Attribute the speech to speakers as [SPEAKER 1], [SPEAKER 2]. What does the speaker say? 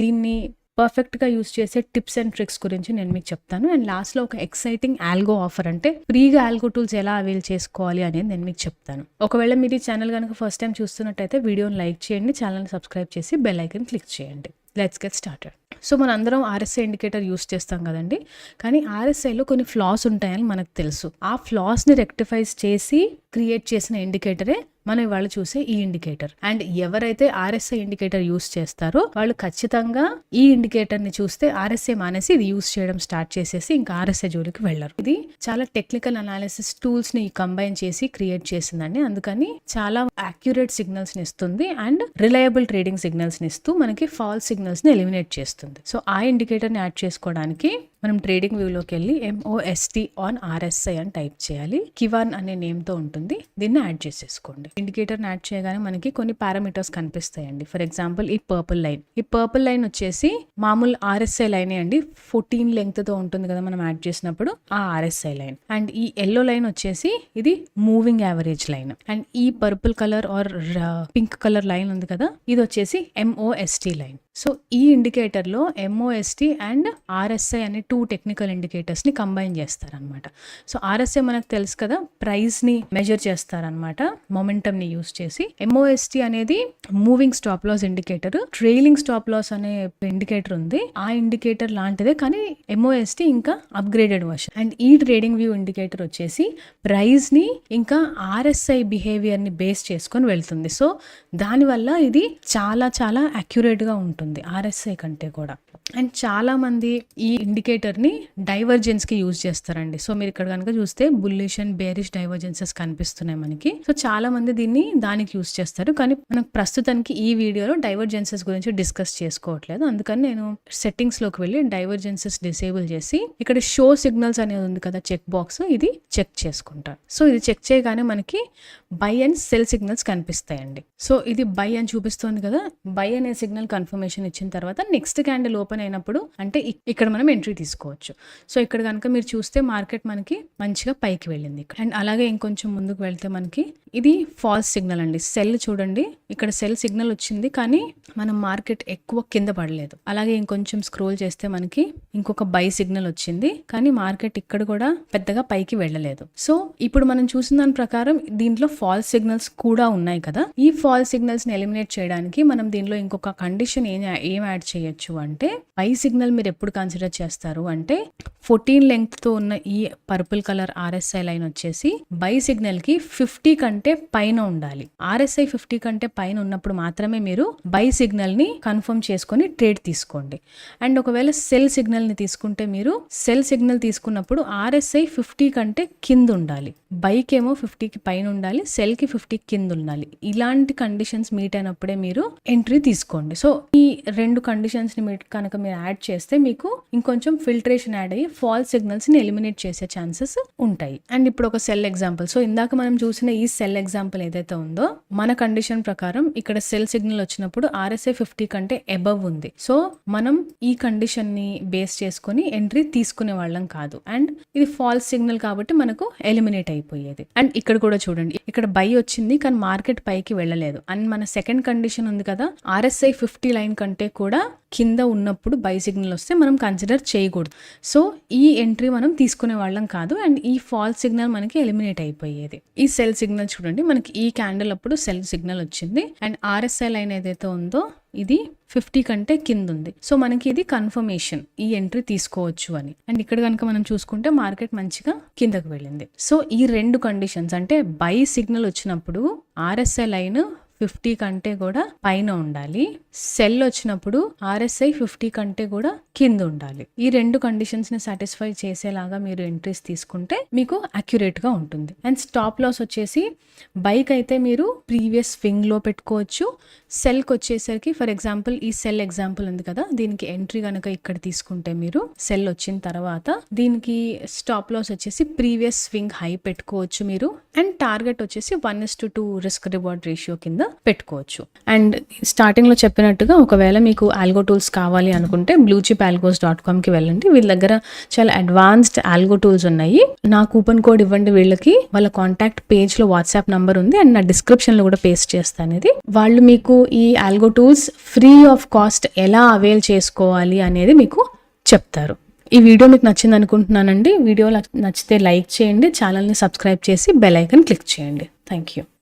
[SPEAKER 1] దీన్ని పర్ఫెక్ట్గా యూస్ చేసే టిప్స్ అండ్ ట్రిక్స్ గురించి నేను మీకు చెప్తాను. అండ్ లాస్ట్లో ఒక ఎక్సైటింగ్ ఆల్గో ఆఫర్, అంటే ఫ్రీగా ఆల్గో టూల్స్ ఎలా అవైల్ చేసుకోవాలి అనేది నేను మీకు చెప్తాను. ఒకవేళ మీరు ఈ ఛానల్ కనుక ఫస్ట్ టైం చూస్తున్నట్టయితే వీడియోని లైక్ చేయండి, ఛానల్ని సబ్స్క్రైబ్ చేసి బెల్ ఐకన్ క్లిక్ చేయండి. Let's get started. సో మనందరం ఆర్ఎస్ఐ ఇండికేటర్ యూస్ చేస్తాం కదండి, కానీ ఆర్ఎస్ఐలో కొన్ని ఫ్లాస్ ఉంటాయని మనకు తెలుసు. ఆ ఫ్లాస్ని రెక్టిఫైస్ చేసి క్రియేట్ చేసిన ఇండికేటరే మనం ఇవాళ చూసే ఈ ఇండికేటర్. అండ్ ఎవరైతే ఆర్ఎస్ఐ ఇండికేటర్ యూస్ చేస్తారో వాళ్ళు ఖచ్చితంగా ఈ ఇండికేటర్ ని చూస్తే ఆర్ఎస్ఐ మానేసి ఇది యూస్ చేయడం స్టార్ట్ చేసేసి ఇంకా ఆర్ఎస్ఐ జోలికి వెళ్ళరు. ఇది చాలా టెక్నికల్ అనాలిసిస్ టూల్స్ ని కంబైన్ చేసి క్రియేట్ చేసిందండి. అందుకని చాలా యాక్యురేట్ సిగ్నల్స్ ని ఇస్తుంది అండ్ రిలయబుల్ ట్రేడింగ్ సిగ్నల్స్ ని ఇస్తూ మనకి ఫాల్స్ సిగ్నల్స్ ని ఎలిమినేట్ చేస్తుంది. సో ఆ ఇండికేటర్ ని యాడ్ చేసుకోవడానికి మనం ట్రేడింగ్ వ్యూలోకి వెళ్ళి MOST ఆన్ RSI అని టైప్ చేయాలి. కివాన్ అనే నేమ్ తో ఉంటుంది, దీన్ని యాడ్ చేసేసుకోండి. ఇండికేటర్ని యాడ్ చేయగానే మనకి కొన్ని పారామీటర్స్ కనిపిస్తాయండి. ఫర్ ఎగ్జాంపుల్ ఈ పర్పుల్ లైన్ వచ్చేసి మామూలు RSI లైనే అండి. 14 లెంగ్త్ తో ఉంటుంది కదా మనం యాడ్ చేసినప్పుడు ఆ RSI లైన్. అండ్ ఈ ఎల్లో లైన్ వచ్చేసి ఇది మూవింగ్ యావరేజ్ లైన్. అండ్ ఈ purple colour or pink colour line ఉంది కదా, ఇది వచ్చేసి MOST లైన్. సో ఈ ఇండికేటర్ లో MOST అండ్ RSI అనే 2 టెక్నికల్ ఇండికేటర్స్ ని కంబైన్ చేస్తారనమాట. సో RSI మనకు తెలుసు కదా, ప్రైస్ ని మెజర్ చేస్తారనమాట మొమెంటమ్ ని యూస్ చేసి. MOST అనేది moving stop loss indicator. Trailing stop loss అనే ఇండికేటర్ ఉంది, ఆ ఇండికేటర్ లాంటిదే కానీ MOST ఇంకా అప్గ్రేడెడ్ వర్షన్. అండ్ ఈ ట్రేడింగ్ వ్యూ ఇండికేటర్ వచ్చేసి ప్రైస్ ని ఇంకా RSI బిహేవియర్ ని బేస్ చేసుకొని వెళ్తుంది. సో దానివల్ల ఇది చాలా చాలా అక్యురేట్ గా ఉంటుంది RSI కంటే కూడా. అండ్ చాలా మంది ఈ ఇండికేటర్ ని డైవర్జెన్స్ కి యూజ్ చేస్తారండి. సో మీరు ఇక్కడ కనుక చూస్తే బుల్లిష్ అండ్ బేరిష్ డైవర్జెన్సెస్ కనిపిస్తున్నాయి మనకి. సో చాలా మంది దీన్ని దానికి యూజ్ చేస్తారు, కానీ మనకు ప్రస్తుతానికి ఈ వీడియోలో డైవర్జెన్సెస్ గురించి డిస్కస్ చేసుకోవట్లేదు. అందుకని నేను సెట్టింగ్స్ లోకి వెళ్ళి డైవర్జెన్సెస్ డిసేబుల్ చేసి ఇక్కడ షో సిగ్నల్స్ అనేది ఉంది కదా చెక్ బాక్స్, ఇది చెక్ చేసుకుంటాను. సో ఇది చెక్ చేయగానే మనకి బై అండ్ సెల్ సిగ్నల్స్ కనిపిస్తాయండి. సో ఇది బై అని చూపిస్తుంది కదా, బై అనే సిగ్నల్ కన్ఫర్మేషన్ ఇచ్చిన తర్వాత నెక్స్ట్ క్యాండిల్ ఓపెన్ అయినప్పుడు అంటే ఇక్కడ మనం ఎంట్రీ తీసుకోవచ్చు. సో ఇక్కడ కనుక మీరు చూస్తే మార్కెట్ మనకి మంచిగా పైకి వెళ్ళింది. అండ్ అలాగే ఇంకొంచెం ముందుకు వెళ్తే మనకి ఇది ఫాల్స్ సిగ్నల్ అండి. సెల్ చూడండి, ఇక్కడ సెల్ సిగ్నల్ వచ్చింది కానీ మనం మార్కెట్ ఎక్కువ కింద పడలేదు. అలాగే ఇంకొంచెం స్క్రోల్ చేస్తే మనకి ఇంకొక బై సిగ్నల్ వచ్చింది కానీ మార్కెట్ ఇక్కడ కూడా పెద్దగా పైకి వెళ్ళలేదు. సో ఇప్పుడు మనం చూసిన దాని ప్రకారం దీంట్లో ఫాల్స్ సిగ్నల్స్ కూడా ఉన్నాయి కదా. ఈ ఫాల్స్ సిగ్నల్స్ ని ఎలిమినేట్ చేయడానికి మనం దీనిలో ఇంకొక కండిషన్ ఏం యాడ్ చేయొచ్చు అంటే, బై సిగ్నల్ మీరు ఎప్పుడు కన్సిడర్ చేస్తారు అంటే 14 లెంగ్త్ తో ఉన్న ఈ పర్పుల్ కలర్ RSI లైన్ వచ్చేసి బై సిగ్నల్ కి 50 కంటే పైన ఉండాలి. RSI 50 కంటే పైన ఉన్నప్పుడు మాత్రమే మీరు బై సిగ్నల్ ని కన్ఫర్మ్ చేసుకొని ట్రేడ్ తీసుకోండి. అండ్ ఒకవేళ సెల్ సిగ్నల్ ని తీసుకుంటే మీరు సెల్ సిగ్నల్ తీసుకున్నప్పుడు RSI 50 కంటే కింద ఉండాలి. బైక్ ఏమో 50కి పైన ఉండాలి, సెల్ కి 50 కింద ఉండాలి. ఇలాంటి కండిషన్స్ మీట్ అయినప్పుడే మీరు ఎంట్రీ తీసుకోండి. సో ఈ 2 కండిషన్స్ ని కనుక మీరు యాడ్ చేస్తే మీకు ఇంకొంచెం ఫిల్టరేషన్ యాడ్ అయ్యి ఫాల్స్ సిగ్నల్స్ ని ఎలిమినేట్ చేసే ఛాన్సెస్ ఉంటాయి. అండ్ ఇప్పుడు ఒక సెల్ ఎగ్జాంపుల్. సో ఇందాక మనం చూసిన ఈ సెల్ ఎగ్జాంపుల్ ఏదైతే ఉందో మన కండిషన్ ప్రకారం ఇక్కడ సెల్ సిగ్నల్ వచ్చినప్పుడు RSI 50 కంటే అబవ్ ఉంది. సో మనం ఈ కండిషన్ ని బేస్ చేసుకుని ఎంట్రీ తీసుకునే వాళ్ళం కాదు. అండ్ ఇది ఫాల్స్ సిగ్నల్ కాబట్టి మనకు ఎలిమినేట్ అయిపోయేది. అండ్ ఇక్కడ కూడా చూడండి, ఇక్కడ బై వచ్చింది కానీ మార్కెట్ పైకి వెళ్ళలేదు. అండ్ మన సెకండ్ కండిషన్ ఉంది కదా, RSI 50 లైన్ కంటే కూడా కింద ఉన్నప్పుడు బై సిగ్నల్ వస్తే మనం కన్సిడర్ చేయకూడదు. సో ఈ ఎంట్రీ మనం తీసుకునే వాళ్ళం కాదు అండ్ ఈ ఫాల్స్ సిగ్నల్ మనకి ఎలిమినేట్ అయిపోయేది. ఈ సెల్ సిగ్నల్ చూడండి, మనకి ఈ క్యాండిల్ అప్పుడు సెల్ సిగ్నల్ వచ్చింది అండ్ RSI లైన్ ఏదైతే ఉందో ఇది 50 కంటే కింద ఉంది. సో మనకి ఇది కన్ఫర్మేషన్, ఈ ఎంట్రీ తీసుకోవచ్చు అని. అండ్ ఇక్కడ కనుక మనం చూసుకుంటే మార్కెట్ మంచిగా కిందకు వెళ్ళింది. సో ఈ 2 కండిషన్స్ అంటే బై సిగ్నల్ వచ్చినప్పుడు RSI లైన్ 50 కంటే కూడా పైన ఉండాలి, సెల్ వచ్చినప్పుడు RSI 50 కంటే కూడా కింద ఉండాలి. ఈ 2 కండిషన్స్ ని సాటిస్ఫై చేసేలాగా మీరు ఎంట్రీస్ తీసుకుంటే మీకు అక్యురేట్ గా ఉంటుంది. అండ్ స్టాప్ లాస్ వచ్చేసి బైక్ అయితే మీరు ప్రీవియస్ స్వింగ్ లో పెట్టుకోవచ్చు. సెల్ కి వచ్చేసరికి ఫర్ ఎగ్జాంపుల్ ఈ సెల్ ఎగ్జాంపుల్ ఉంది కదా, దీనికి ఎంట్రీ కనుక ఇక్కడ తీసుకుంటే మీరు సెల్ వచ్చిన తర్వాత దీనికి స్టాప్ లాస్ వచ్చేసి ప్రీవియస్ స్వింగ్ హై పెట్టుకోవచ్చు మీరు. అండ్ టార్గెట్ వచ్చేసి 1:2 రిస్క్ రివార్డ్ రేషియో కింద పెట్టుకోవచ్చు. అండ్ స్టార్టింగ్లో చెప్పినట్టుగా ఒకవేళ మీకు ఆల్గో టూల్స్ కావాలి అనుకుంటే bluechipalgos.comకి వెళ్ళండి. వీళ్ళ దగ్గర చాలా అడ్వాన్స్డ్ ఆల్గో టూల్స్ ఉన్నాయి. నా కూపన్ కోడ్ ఇవ్వండి వీళ్ళకి, వాళ్ళ కాంటాక్ట్ పేజ్లో వాట్సాప్ నంబర్ ఉంది అండ్ నా డిస్క్రిప్షన్లో కూడా పేస్ట్ చేస్తాను. ఇది వాళ్ళు మీకు ఈ algo tools free of cost ఎలా అవైల్ చేసుకోవాలి అనేది మీకు చెప్తారు. ఈ వీడియో మీకు నచ్చింది అనుకుంటున్నానండి. వీడియో నచ్చితే లైక్ చేయండి, ఛానల్ని సబ్స్క్రైబ్ చేసి బెల్ ఐకాన్ క్లిక్ చేయండి. Thank you.